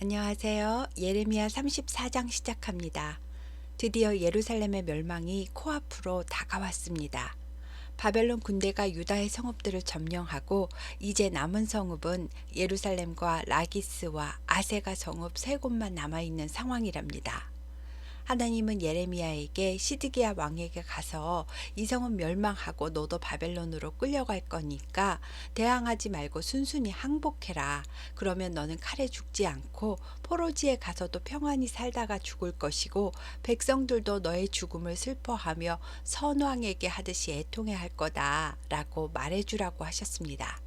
안녕하세요. 예레미야 34장 시작합니다. 드디어 예루살렘의 멸망이 코앞으로 다가왔습니다. 바벨론 군대가 유다의 성읍들을 점령하고 이제 남은 성읍은 예루살렘과 라기스와 아세가 성읍 세 곳만 남아있는 상황이랍니다. 하나님은 예레미야에게 시드기야 왕에게 가서 이 성은 멸망하고 너도 바벨론으로 끌려갈 거니까 대항하지 말고 순순히 항복해라. 그러면 너는 칼에 죽지 않고 포로지에 가서도 평안히 살다가 죽을 것이고 백성들도 너의 죽음을 슬퍼하며 선왕에게 하듯이 애통해 할 거다 라고 말해주라고 하셨습니다.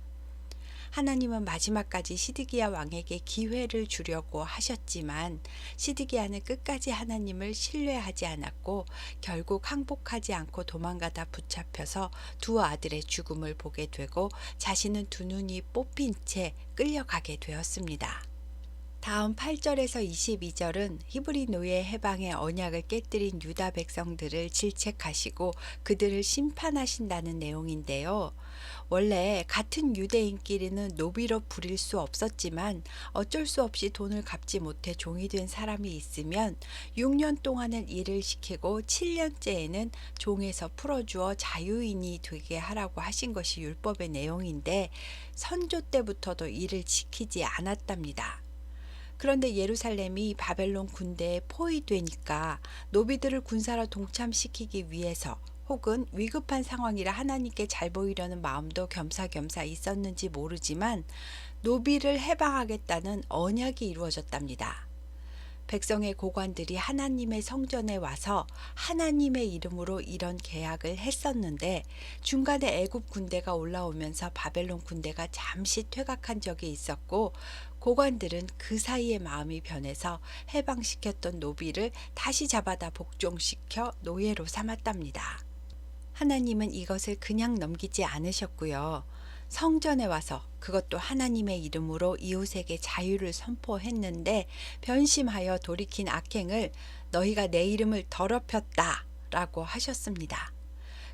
하나님은 마지막까지 시드기야 왕에게 기회를 주려고 하셨지만 시드기야는 끝까지 하나님을 신뢰하지 않았고 결국 항복하지 않고 도망가다 붙잡혀서 두 아들의 죽음을 보게 되고 자신은 두 눈이 뽑힌 채 끌려가게 되었습니다. 다음 8절에서 22절은 히브리 노예 해방의 언약을 깨뜨린 유다 백성들을 질책하시고 그들을 심판하신다는 내용인데요. 원래 같은 유대인끼리는 노비로 부릴 수 없었지만 어쩔 수 없이 돈을 갚지 못해 종이 된 사람이 있으면 6년 동안은 일을 시키고 7년째에는 종에서 풀어주어 자유인이 되게 하라고 하신 것이 율법의 내용인데 선조 때부터도 이를 지키지 않았답니다. 그런데 예루살렘이 바벨론 군대에 포위되니까 노비들을 군사로 동참시키기 위해서 혹은 위급한 상황이라 하나님께 잘 보이려는 마음도 겸사겸사 있었는지 모르지만 노비를 해방하겠다는 언약이 이루어졌답니다. 백성의 고관들이 하나님의 성전에 와서 하나님의 이름으로 이런 계약을 했었는데 중간에 애굽 군대가 올라오면서 바벨론 군대가 잠시 퇴각한 적이 있었고 고관들은 그 사이에 마음이 변해서 해방시켰던 노비를 다시 잡아다 복종시켜 노예로 삼았답니다. 하나님은 이것을 그냥 넘기지 않으셨고요. 성전에 와서 그것도 하나님의 이름으로 이웃에게 자유를 선포했는데 변심하여 돌이킨 악행을 너희가 내 이름을 더럽혔다 라고 하셨습니다.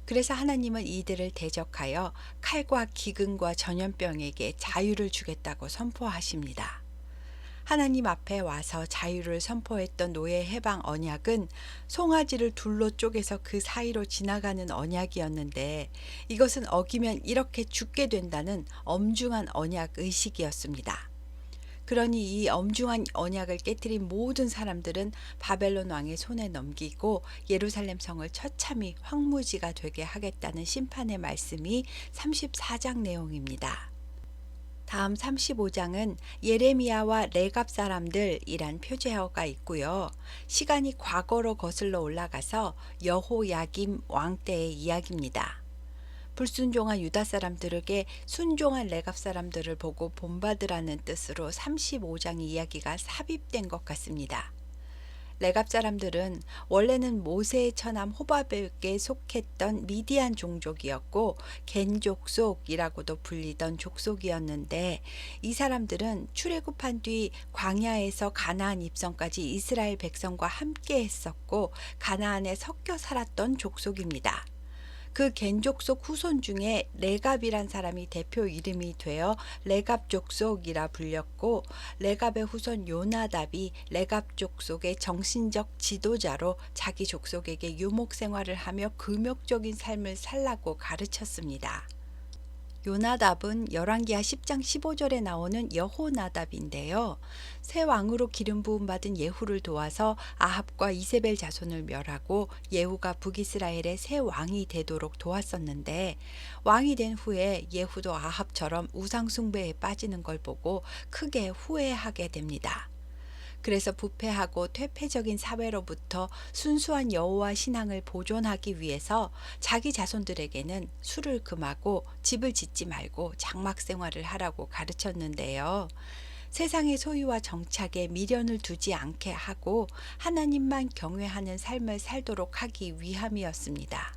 그래서 하나님은 이들을 대적하여 칼과 기근과 전염병에게 자유를 주겠다고 선포하십니다. 하나님 앞에 와서 자유를 선포했던 노예 해방 언약은 송아지를 둘로 쪼개서 그 사이로 지나가는 언약이었는데 이것은 어기면 이렇게 죽게 된다는 엄중한 언약 의식이었습니다. 그러니 이 엄중한 언약을 깨뜨린 모든 사람들은 바벨론 왕의 손에 넘기고 예루살렘 성을 처참히 황무지가 되게 하겠다는 심판의 말씀이 34장 내용입니다. 다음 35장은 예레미야와 레갑 사람들이란 표제어가 있고요. 시간이 과거로 거슬러 올라가서 여호야김 왕 때의 이야기입니다. 불순종한 유다 사람들에게 순종한 레갑 사람들을 보고 본받으라는 뜻으로 35장 이야기가 삽입된 것 같습니다. 레갑 사람들은 원래는 모세의 처남 호밥에게 속했던 미디안 종족이었고 겐 족속이라고도 불리던 족속이었는데 이 사람들은 출애굽한 뒤 광야에서 가나안 입성까지 이스라엘 백성과 함께 했었고 가나안에 섞여 살았던 족속입니다. 그 겐족속 후손 중에 레갑이란 사람이 대표 이름이 되어 레갑 족속이라 불렸고 레갑의 후손 요나답이 레갑 족속의 정신적 지도자로 자기 족속에게 유목 생활을 하며 금욕적인 삶을 살라고 가르쳤습니다. 요나답은 열왕기하 10장 15절에 나오는 여호나답인데요. 새 왕으로 기름 부음 받은 예후를 도와서 아합과 이세벨 자손을 멸하고 예후가 북이스라엘의 새 왕이 되도록 도왔었는데 왕이 된 후에 예후도 아합처럼 우상 숭배에 빠지는 걸 보고 크게 후회하게 됩니다. 그래서 부패하고 퇴폐적인 사회로부터 순수한 여호와 신앙을 보존하기 위해서 자기 자손들에게는 술을 금하고 집을 짓지 말고 장막 생활을 하라고 가르쳤는데요. 세상의 소유와 정착에 미련을 두지 않게 하고 하나님만 경외하는 삶을 살도록 하기 위함이었습니다.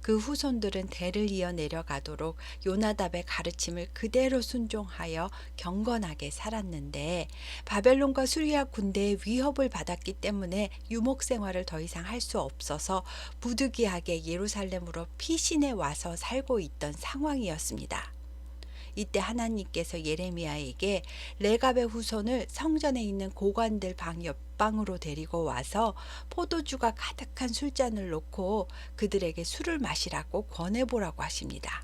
그 후손들은 대를 이어 내려가도록 요나답의 가르침을 그대로 순종하여 경건하게 살았는데 바벨론과 수리아 군대의 위협을 받았기 때문에 유목 생활을 더 이상 할 수 없어서 부득이하게 예루살렘으로 피신해 와서 살고 있던 상황이었습니다. 이때 하나님께서 예레미야에게 레갑의 후손을 성전에 있는 고관들 방 옆방으로 데리고 와서 포도주가 가득한 술잔을 놓고 그들에게 술을 마시라고 권해보라고 하십니다.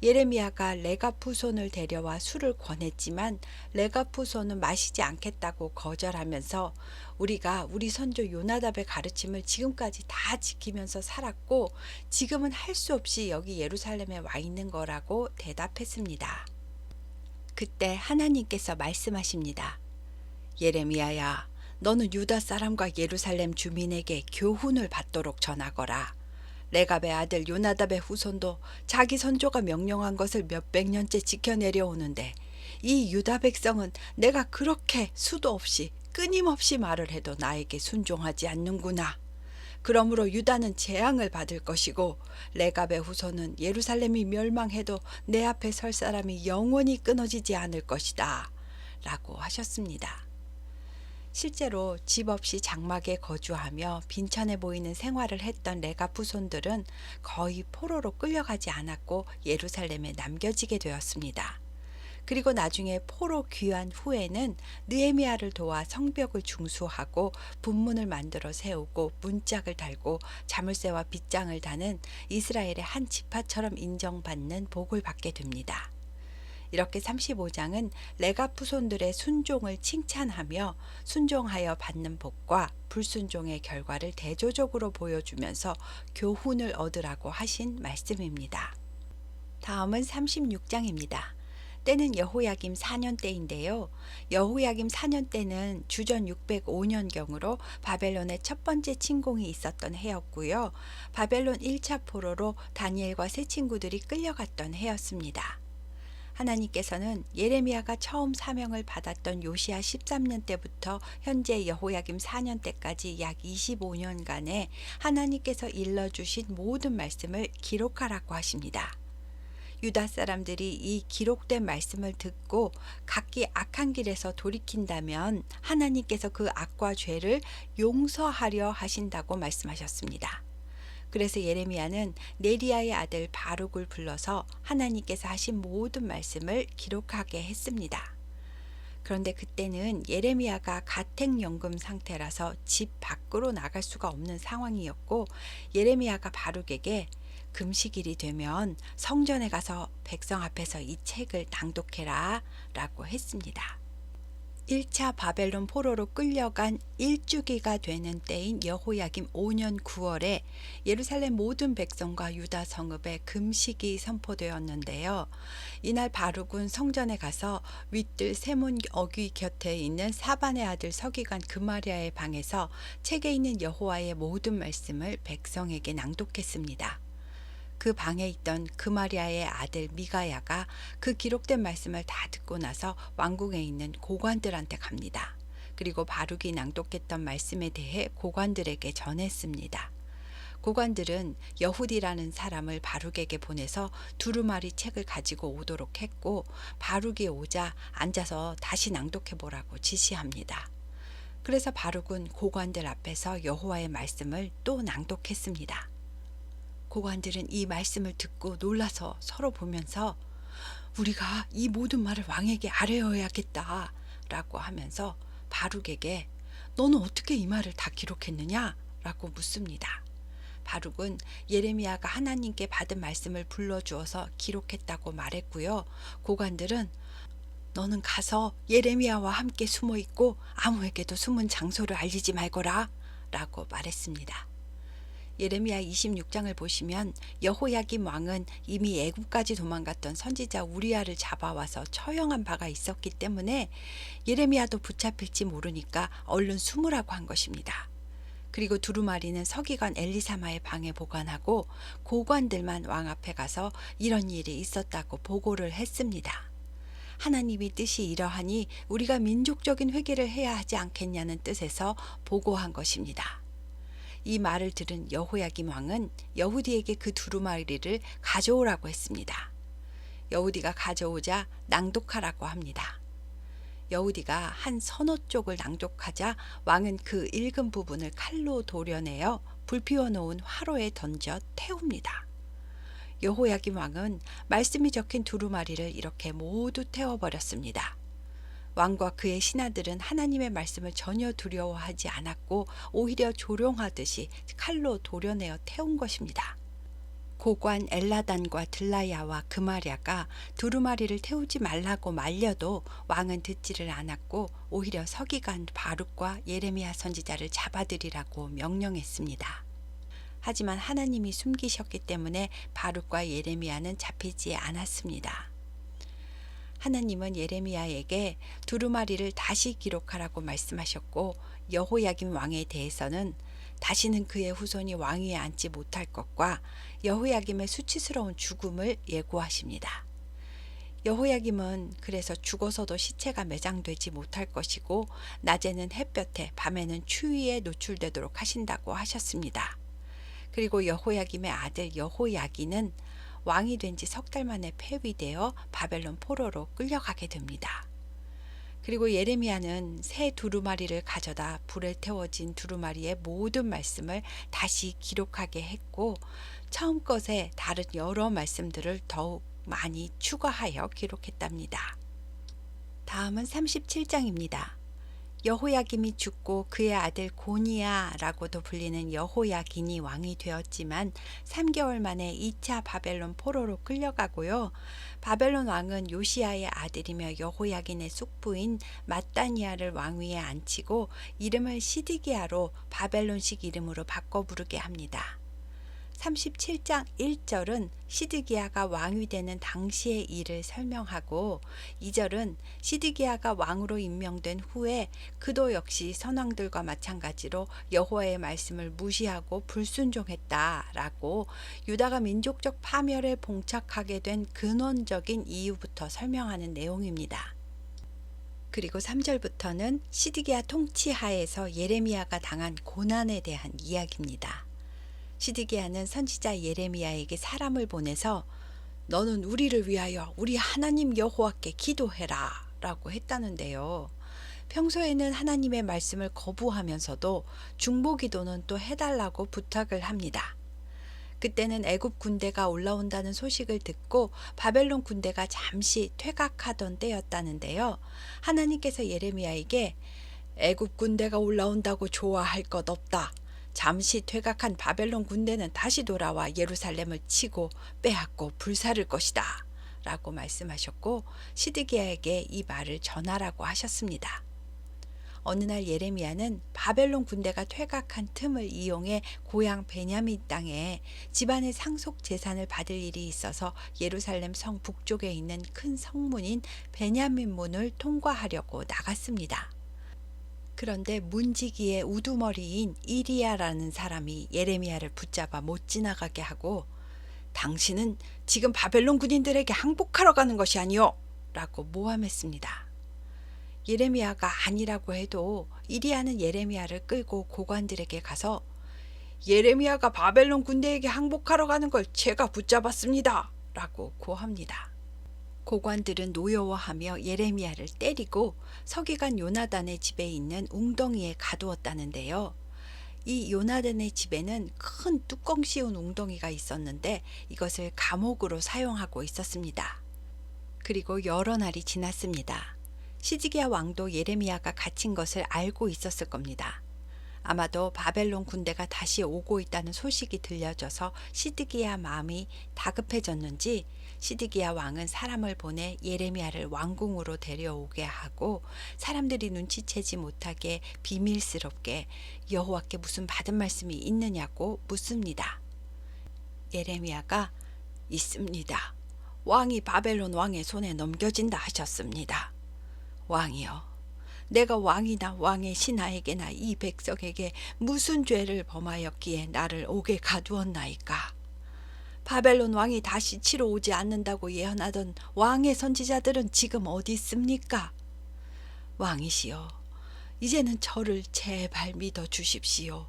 예레미야가 레갑 후손을 데려와 술을 권했지만 레갑 후손은 마시지 않겠다고 거절하면서 우리가 우리 선조 요나답의 가르침을 지금까지 다 지키면서 살았고 지금은 할 수 없이 여기 예루살렘에 와 있는 거라고 대답했습니다. 그때 하나님께서 말씀하십니다. 예레미야야, 너는 유다 사람과 예루살렘 주민에게 교훈을 받도록 전하거라. 레갑의 아들 요나답의 후손도 자기 선조가 명령한 것을 몇백 년째 지켜내려오는데 이 유다 백성은 내가 그렇게 수도 없이 끊임없이 말을 해도 나에게 순종하지 않는구나. 그러므로 유다는 재앙을 받을 것이고 레갑의 후손은 예루살렘이 멸망해도 내 앞에 설 사람이 영원히 끊어지지 않을 것이다. 라고 하셨습니다. 실제로 집 없이 장막에 거주하며 빈천해 보이는 생활을 했던 레갑 후손들은 거의 포로로 끌려가지 않았고 예루살렘에 남겨지게 되었습니다. 그리고 나중에 포로 귀환 후에는 느헤미야를 도와 성벽을 중수하고 분문을 만들어 세우고 문짝을 달고 자물쇠와 빗장을 다는 이스라엘의 한 지파처럼 인정받는 복을 받게 됩니다. 이렇게 35장은 레갑 후손들의 순종을 칭찬하며 순종하여 받는 복과 불순종의 결과를 대조적으로 보여주면서 교훈을 얻으라고 하신 말씀입니다. 다음은 36장입니다. 때는 여호야김 4년 때인데요. 여호야김 4년 때는 주전 605년경으로 바벨론의 첫 번째 침공이 있었던 해였고요. 바벨론 1차 포로로 다니엘과 세 친구들이 끌려갔던 해였습니다. 하나님께서는 예레미야가 처음 사명을 받았던 요시야 13년 때부터 현재 여호야김 4년 때까지 약 25년간에 하나님께서 일러주신 모든 말씀을 기록하라고 하십니다. 유다 사람들이 이 기록된 말씀을 듣고 각기 악한 길에서 돌이킨다면 하나님께서 그 악과 죄를 용서하려 하신다고 말씀하셨습니다. 그래서 예레미야는 네리야의 아들 바룩을 불러서 하나님께서 하신 모든 말씀을 기록하게 했습니다. 그런데 그때는 예레미야가 가택연금 상태라서 집 밖으로 나갈 수가 없는 상황이었고 예레미야가 바룩에게 금식일이 되면 성전에 가서 백성 앞에서 이 책을 낭독해라 라고 했습니다. 1차 바벨론 포로로 끌려간 1주기가 되는 때인 여호야김 5년 9월에 예루살렘 모든 백성과 유다 성읍에 금식이 선포되었는데요. 이날 바룩은 성전에 가서 윗뜰 세문 어귀 곁에 있는 사반의 아들 서기관 그마리아의 방에서 책에 있는 여호와의 모든 말씀을 백성에게 낭독했습니다. 그 방에 있던 그마리아의 아들 미가야가 그 기록된 말씀을 다 듣고 나서 왕궁에 있는 고관들한테 갑니다. 그리고 바룩이 낭독했던 말씀에 대해 고관들에게 전했습니다. 고관들은 여후디라는 사람을 바룩에게 보내서 두루마리 책을 가지고 오도록 했고 바룩이 오자 앉아서 다시 낭독해 보라고 지시합니다. 그래서 바룩은 고관들 앞에서 여호와의 말씀을 또 낭독했습니다. 고관들은 이 말씀을 듣고 놀라서 서로 보면서 우리가 이 모든 말을 왕에게 아뢰어야겠다 라고 하면서 바룩에게 너는 어떻게 이 말을 다 기록했느냐? 라고 묻습니다. 바룩은 예레미야가 하나님께 받은 말씀을 불러주어서 기록했다고 말했고요. 고관들은 너는 가서 예레미야와 함께 숨어 있고 아무에게도 숨은 장소를 알리지 말거라 라고 말했습니다. 예레미야 26장을 보시면 여호야김 왕은 이미 애굽까지 도망갔던 선지자 우리야를 잡아와서 처형한 바가 있었기 때문에 예레미야도 붙잡힐지 모르니까 얼른 숨으라고 한 것입니다. 그리고 두루마리는 서기관 엘리사마의 방에 보관하고 고관들만 왕 앞에 가서 이런 일이 있었다고 보고를 했습니다. 하나님의 뜻이 이러하니 우리가 민족적인 회개를 해야 하지 않겠냐는 뜻에서 보고한 것입니다. 이 말을 들은 여호야김 왕은 여후디에게 그 두루마리를 가져오라고 했습니다. 여후디가 가져오자 낭독하라고 합니다. 여후디가 한 서너 쪽을 낭독하자 왕은 그 읽은 부분을 칼로 도려내어 불 피워 놓은 화로에 던져 태웁니다. 여호야김 왕은 말씀이 적힌 두루마리를 이렇게 모두 태워버렸습니다. 왕과 그의 신하들은 하나님의 말씀을 전혀 두려워하지 않았고 오히려 조롱하듯이 칼로 도려내어 태운 것입니다. 고관 엘라단과 들라야와 그마랴가 두루마리를 태우지 말라고 말려도 왕은 듣지를 않았고 오히려 서기관 바룩과 예레미야 선지자를 잡아들이라고 명령했습니다. 하지만 하나님이 숨기셨기 때문에 바룩과 예레미야는 잡히지 않았습니다. 하나님은 예레미야에게 두루마리를 다시 기록하라고 말씀하셨고 여호야김 왕에 대해서는 다시는 그의 후손이 왕위에 앉지 못할 것과 여호야김의 수치스러운 죽음을 예고하십니다. 여호야김은 그래서 죽어서도 시체가 매장되지 못할 것이고 낮에는 햇볕에 밤에는 추위에 노출되도록 하신다고 하셨습니다. 그리고 여호야김의 아들 여호야기는 왕이 된 지 석 달 만에 폐위되어 바벨론 포로로 끌려가게 됩니다. 그리고 예레미야는 새 두루마리를 가져다 불에 태워진 두루마리의 모든 말씀을 다시 기록하게 했고 처음 것에 다른 여러 말씀들을 더욱 많이 추가하여 기록했답니다. 다음은 37장입니다. 여호야김이 죽고 그의 아들 고니야라고도 불리는 여호야긴이 왕이 되었지만 3개월 만에 2차 바벨론 포로로 끌려가고요. 바벨론 왕은 요시야의 아들이며 여호야긴의 숙부인 mat단이야를 왕위에 앉히고 이름을 시드기야로 바벨론식 이름으로 바꿔 부르게 합니다. 37장 1절은 시드기야가 왕이 되는 당시의 일을 설명하고 2절은 시드기야가 왕으로 임명된 후에 그도 역시 선왕들과 마찬가지로 여호와의 말씀을 무시하고 불순종했다라고 유다가 민족적 파멸에 봉착하게 된 근원적인 이유부터 설명하는 내용입니다. 그리고 3절부터는 시드기야 통치하에서 예레미야가 당한 고난에 대한 이야기입니다. 시드기야는 선지자 예레미야에게 사람을 보내서 너는 우리를 위하여 우리 하나님 여호와께 기도해라 라고 했다는데요. 평소에는 하나님의 말씀을 거부하면서도 중보기도는 또 해달라고 부탁을 합니다. 그때는 애굽 군대가 올라온다는 소식을 듣고 바벨론 군대가 잠시 퇴각하던 때였다는데요. 하나님께서 예레미야에게 애굽 군대가 올라온다고 좋아할 것 없다. 잠시 퇴각한 바벨론 군대는 다시 돌아와 예루살렘을 치고 빼앗고 불사를 것이다 라고 말씀하셨고 시드기야에게 이 말을 전하라고 하셨습니다. 어느 날 예레미야는 바벨론 군대가 퇴각한 틈을 이용해 고향 베냐민 땅에 집안의 상속 재산을 받을 일이 있어서 예루살렘 성 북쪽에 있는 큰 성문인 베냐민 문을 통과하려고 나갔습니다. 그런데 문지기의 우두머리인 이리야라는 사람이 예레미야를 붙잡아 못 지나가게 하고 당신은 지금 바벨론 군인들에게 항복하러 가는 것이 아니오 라고 모함했습니다. 예레미야가 아니라고 해도 이리야는 예레미야를 끌고 고관들에게 가서 예레미야가 바벨론 군대에게 항복하러 가는 걸 제가 붙잡았습니다 라고 고합니다. 고관들은 노여워하며 예레미야를 때리고 서기관 요나단의 집에 있는 웅덩이에 가두었다는데요. 이 요나단의 집에는 큰 뚜껑 씌운 웅덩이가 있었는데 이것을 감옥으로 사용하고 있었습니다. 그리고 여러 날이 지났습니다. 시드기야 왕도 예레미야가 갇힌 것을 알고 있었을 겁니다. 아마도 바벨론 군대가 다시 오고 있다는 소식이 들려져서 시드기야 마음이 다급해졌는지 시드기야 왕은 사람을 보내 예레미야를 왕궁으로 데려오게 하고 사람들이 눈치채지 못하게 비밀스럽게 여호와께 무슨 받은 말씀이 있느냐고 묻습니다. 예레미야가 있습니다. 왕이 바벨론 왕의 손에 넘겨진다 하셨습니다. 왕이여, 내가 왕이나 왕의 신하에게나 이 백성에게 무슨 죄를 범하였기에 나를 옥에 가두었나이까. 바벨론 왕이 다시 치러 오지 않는다고 예언하던 왕의 선지자들은 지금 어디 있습니까? 왕이시여, 이제는 저를 제발 믿어 주십시오.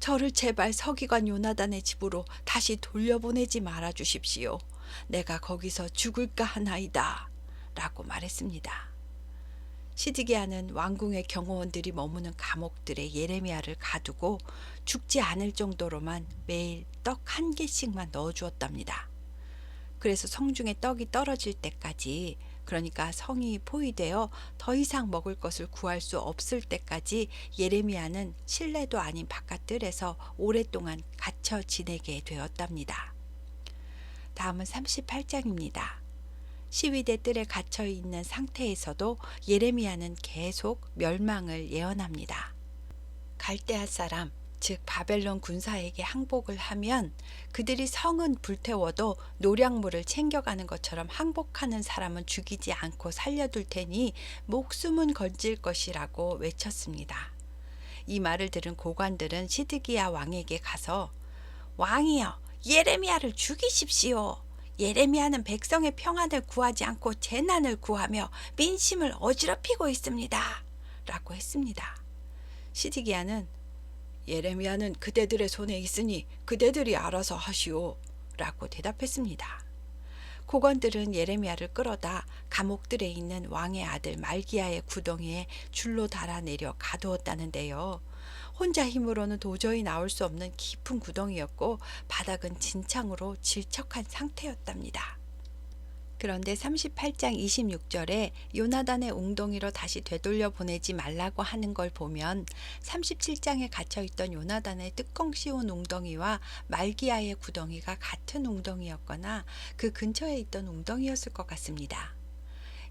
저를 제발 서기관 요나단의 집으로 다시 돌려보내지 말아 주십시오. 내가 거기서 죽을까 하나이다 라고 말했습니다. 시드기야는 왕궁의 경호원들이 머무는 감옥들에 예레미야를 가두고 죽지 않을 정도로만 매일 떡 1개씩만 넣어주었답니다. 그래서 성중에 떡이 떨어질 때까지, 그러니까 성이 포위되어 더 이상 먹을 것을 구할 수 없을 때까지 예레미야는 실내도 아닌 바깥뜰에서 오랫동안 갇혀 지내게 되었답니다. 다음은 38장입니다. 시위대 뜰에 갇혀 있는 상태에서도 예레미야는 계속 멸망을 예언합니다. 갈대아 사람, 즉 바벨론 군사에게 항복을 하면 그들이 성은 불태워도 노략물을 챙겨가는 것처럼 항복하는 사람은 죽이지 않고 살려둘 테니 목숨은 건질 것이라고 외쳤습니다. 이 말을 들은 고관들은 시드기야 왕에게 가서 왕이여, 예레미야를 죽이십시오. 예레미야는 백성의 평안을 구하지 않고 재난을 구하며 민심을 어지럽히고 있습니다. 라고 했습니다. 시드기야는 예레미야는 그대들의 손에 있으니 그대들이 알아서 하시오. 라고 대답했습니다. 고관들은 예레미야를 끌어다 감옥들에 있는 왕의 아들 말기야의 구덩이에 줄로 달아내려 가두었다는데요. 혼자 힘으로는 도저히 나올 수 없는 깊은 구덩이였고 바닥은 진창으로 질척한 상태였답니다. 그런데 38장 26절에 요나단의 웅덩이로 다시 되돌려 보내지 말라고 하는 걸 보면 37장에 갇혀있던 요나단의 뚜껑 씌운 웅덩이와 말기야의 구덩이가 같은 웅덩이였거나 그 근처에 있던 웅덩이였을 것 같습니다.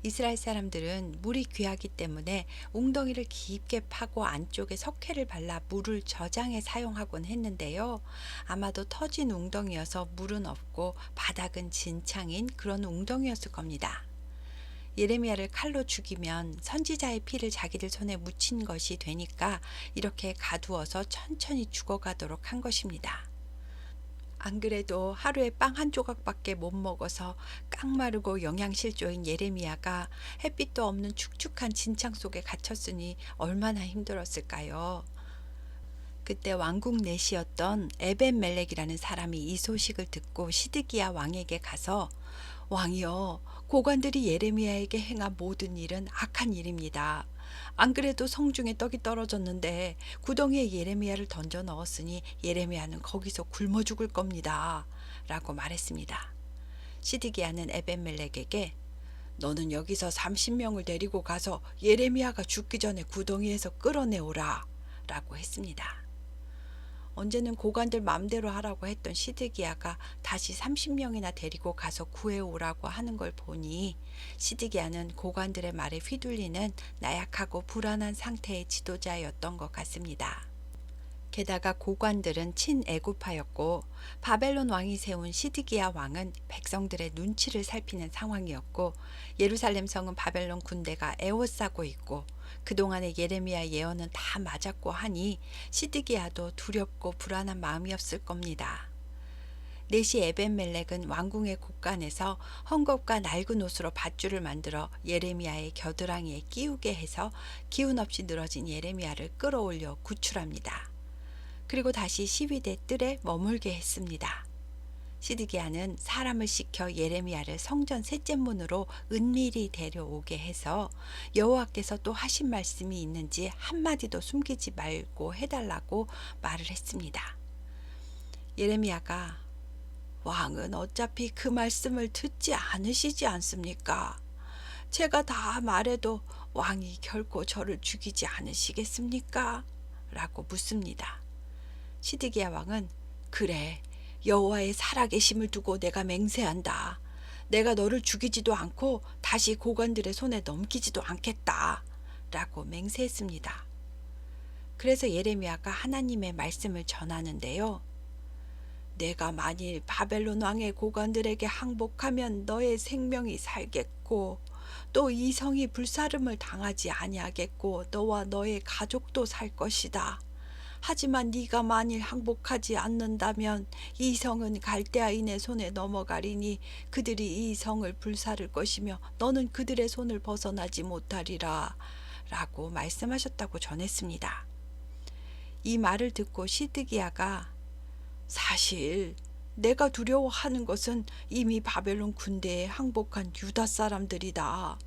이스라엘 사람들은 물이 귀하기 때문에 웅덩이를 깊게 파고 안쪽에 석회를 발라 물을 저장해 사용하곤 했는데요. 아마도 터진 웅덩이여서 물은 없고 바닥은 진창인 그런 웅덩이였을 겁니다. 예레미야를 칼로 죽이면 선지자의 피를 자기들 손에 묻힌 것이 되니까 이렇게 가두어서 천천히 죽어가도록 한 것입니다. 안 그래도 하루에 빵 한 조각밖에 못 먹어서 깡마르고 영양실조인 예레미야가 햇빛도 없는 축축한 진창 속에 갇혔으니 얼마나 힘들었을까요? 그때 왕국 내시였던 에벤멜렉이라는 사람이 이 소식을 듣고 시드기야 왕에게 가서 왕이여, 고관들이 예레미야에게 행한 모든 일은 악한 일입니다. 안 그래도 성중에 떡이 떨어졌는데 구덩이에 예레미야를 던져 넣었으니 예레미야는 거기서 굶어 죽을 겁니다. 라고 말했습니다. 시드기야는 에벤멜렉에게 너는 여기서 30명을 데리고 가서 예레미야가 죽기 전에 구덩이에서 끌어내오라. 라고 했습니다. 언제는 고관들 맘대로 하라고 했던 시드기야가 다시 30명이나 데리고 가서 구해오라고 하는 걸 보니 시드기야는 고관들의 말에 휘둘리는 나약하고 불안한 상태의 지도자였던 것 같습니다. 게다가 고관들은 친애굽파였고 바벨론 왕이 세운 시드기야 왕은 백성들의 눈치를 살피는 상황이었고 예루살렘 성은 바벨론 군대가 에워싸고 있고 그동안의 예레미야 예언은 다 맞았고 하니 시드기야도 두렵고 불안한 마음이었을 겁니다. 내시 에벤멜렉은 왕궁의 곳간에서 헝겊과 낡은 옷으로 밧줄을 만들어 예레미야의 겨드랑이에 끼우게 해서 기운 없이 늘어진 예레미야를 끌어올려 구출합니다. 그리고 다시 시위대 뜰에 머물게 했습니다. 시드기야는 사람을 시켜 예레미야를 성전 셋째 문으로 은밀히 데려오게 해서 여호와께서 또 하신 말씀이 있는지 한마디도 숨기지 말고 해달라고 말을 했습니다. 예레미야가 왕은 어차피 그 말씀을 듣지 않으시지 않습니까? 제가 다 말해도 왕이 결코 저를 죽이지 않으시겠습니까? 라고 묻습니다. 시드기야 왕은 그래, 여호와의 살아계심을 두고 내가 맹세한다. 내가 너를 죽이지도 않고 다시 고관들의 손에 넘기지도 않겠다. 라고 맹세했습니다. 그래서 예레미야가 하나님의 말씀을 전하는데요. 내가 만일 바벨론 왕의 고관들에게 항복하면 너의 생명이 살겠고 또 이 성이 불사름을 당하지 아니하겠고 너와 너의 가족도 살 것이다. 하지만 네가 만일 항복하지 않는다면 이 성은 갈대아인의 손에 넘어가리니 그들이 이 성을 불사를 것이며 너는 그들의 손을 벗어나지 못하리라 라고 말씀하셨다고 전했습니다. 이 말을 듣고 시드기야가 사실 내가 두려워하는 것은 이미 바벨론 군대에 항복한 유다 사람들이다.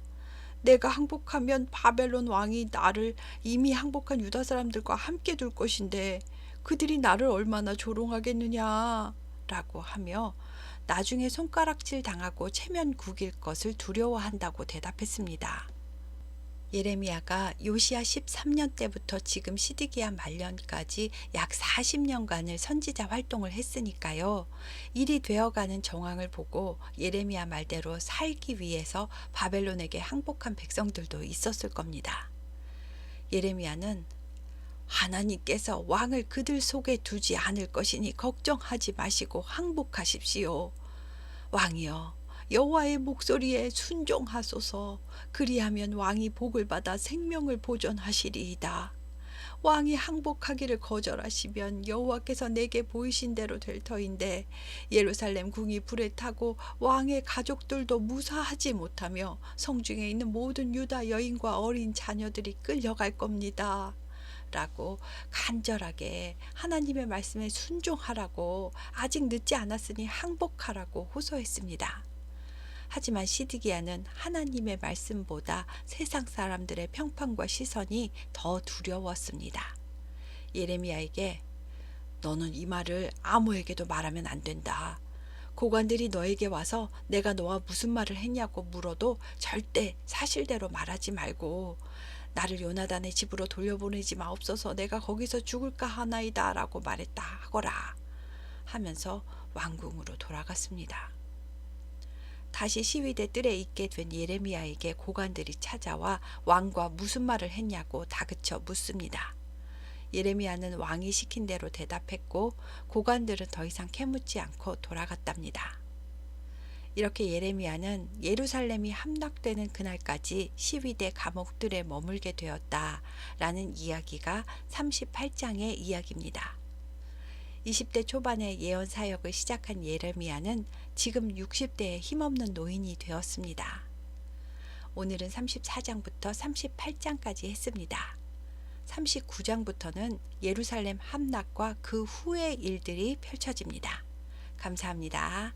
내가 항복하면 바벨론 왕이 나를 이미 항복한 유다 사람들과 함께 둘 것인데 그들이 나를 얼마나 조롱하겠느냐 라고 하며 나중에 손가락질 당하고 체면 구길 것을 두려워한다고 대답했습니다. 예레미야가 요시야 13년 때부터 지금 시드기야 말년까지 약 40년간을 선지자 활동을 했으니까요. 일이 되어가는 정황을 보고 예레미야 말대로 살기 위해서 바벨론에게 항복한 백성들도 있었을 겁니다. 예레미야는 하나님께서 왕을 그들 속에 두지 않을 것이니 걱정하지 마시고 항복하십시오. 왕이여, 여호와의 목소리에 순종하소서. 그리하면 왕이 복을 받아 생명을 보존하시리이다. 왕이 항복하기를 거절하시면 여호와께서 내게 보이신 대로 될 터인데 예루살렘 궁이 불에 타고 왕의 가족들도 무사하지 못하며 성중에 있는 모든 유다 여인과 어린 자녀들이 끌려갈 겁니다. 라고 간절하게 하나님의 말씀에 순종하라고, 아직 늦지 않았으니 항복하라고 호소했습니다. 하지만 시드기야는 하나님의 말씀보다 세상 사람들의 평판과 시선이 더 두려웠습니다. 예레미야에게 너는 이 말을 아무에게도 말하면 안 된다. 고관들이 너에게 와서 내가 너와 무슨 말을 했냐고 물어도 절대 사실대로 말하지 말고 나를 요나단의 집으로 돌려보내지 마옵소서. 내가 거기서 죽을까 하나이다 라고 말했다 하거라 하면서 왕궁으로 돌아갔습니다. 다시 시위대 뜰에 있게 된 예레미야에게 고관들이 찾아와 왕과 무슨 말을 했냐고 다그쳐 묻습니다. 예레미야는 왕이 시킨 대로 대답했고 고관들은 더 이상 캐묻지 않고 돌아갔답니다. 이렇게 예레미야는 예루살렘이 함락되는 그날까지 시위대 감옥들에 머물게 되었다라는 이야기가 38장의 이야기입니다. 20대 초반에 예언 사역을 시작한 예레미야는 지금 60대에 힘없는 노인이 되었습니다. 오늘은 34장부터 38장까지 했습니다. 39장부터는 예루살렘 함락과 그 후의 일들이 펼쳐집니다. 감사합니다.